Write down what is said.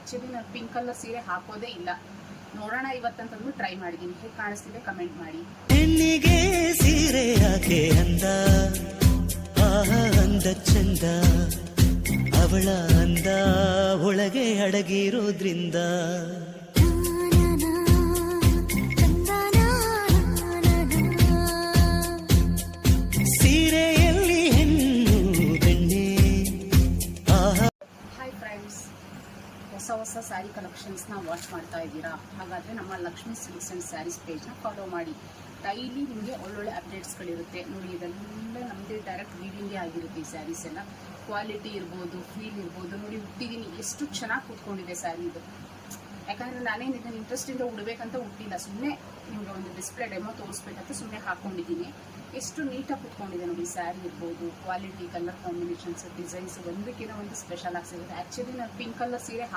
Actually ನಾನು pink colour ಸೀರೆ ಹಾಕೋದೇ ಇಲ್ಲ. ನೋಡೋಣ ಇವತ್ತಂತಂದು ಟ್ರೈ ಮಾಡಿದ್ದೀನಿ. ಹೇಗೆ ಕಾಣಿಸ್ತಿದೆ ಕಮೆಂಟ್ ಮಾಡಿ. ಹೆಣ್ಣಿಗೆ ಸೀರೆ ಯಾಕೆ ಅಂದ, ಅಂದ ಚಂದ, ಅವಳ ಅಂದ ಒಳಗೆ ಅಡಗಿರೋದ್ರಿಂದ. ಸೀರೆಯಲ್ಲಿ ಹೆಣ್ಣು ಬೆಣ್ಣೆ. ಹಾಯ್ ಫ್ರೆಂಡ್ಸ್, ಹೊಸ ಸ್ಯಾರಿ ಕಲೆಕ್ಷನ್ಸ್ನ ವಾಚ್ ಮಾಡ್ತಾ ಇದ್ದೀರಾ? ಹಾಗಾದರೆ ನಮ್ಮ ಲಕ್ಷ್ಮೀ ಸಿಲ್ಕ್ಸ್ ಆ್ಯಂಡ್ ಸ್ಯಾರೀಸ್ ಪೇಜ್ನ ಫಾಲೋ ಮಾಡಿ. ಡೈಲಿ ನಿಮಗೆ ಒಳ್ಳೊಳ್ಳೆ ಅಪ್ಡೇಟ್ಸ್ಗಳಿರುತ್ತೆ ನೋಡಿ. ಇದೆಲ್ಲ ನಮ್ಮದೇ ಡೈರೆಕ್ಟ್ ವೀವಿಂಗೇ ಆಗಿರುತ್ತೆ. ಈ ಸ್ಯಾರೀಸ್ ಎಲ್ಲ ಕ್ವಾಲಿಟಿ ಇರ್ಬೋದು, ಫೀಲ್ ಇರ್ಬೋದು. ನೋಡಿ ಹುಟ್ಟಿದ್ದೀನಿ, ಎಷ್ಟು ಚೆನ್ನಾಗಿ ಕೂತ್ಕೊಂಡಿದೆ ಸ್ಯಾರಿ ಇದು. ಯಾಕಂದರೆ ನಾನೇನು ಇದನ್ನು ಇಂಟ್ರೆಸ್ಟಿಂದ ಉಡಬೇಕಂತ ಹುಟ್ಟಿಲ್ಲ, ಸುಮ್ಮನೆ ನಿಮಗೆ ಒಂದು ಡಿಸ್ಪ್ಲೇ ಡೆಮೋ ತೋರಿಸ್ಬೇಕಂತ ಸುಮ್ಮನೆ ಹಾಕ್ಕೊಂಡಿದ್ದೀನಿ. ಎಷ್ಟು ನೀಟಾಗಿ ಕೂತ್ಕೊಂಡಿದೆ ನೋಡಿ. ಸ್ಯಾರಿ ಇರ್ಬೋದು, ಕ್ವಾಲಿಟಿ, ಕಲರ್ ಕಾಂಬಿನೇಷನ್ಸ್, ಡಿಸೈನ್ಸ್ ಒಂದಕ್ಕಿಂತ ಒಂದು ಸ್ಪೆಷಲ್ ಆಗಿ ಸಿಗುತ್ತೆ. ಆ್ಯಕ್ಚುಲಿ ನಾನು ಪಿಂಕ್ ಕಲರ್ ಸೀರೆ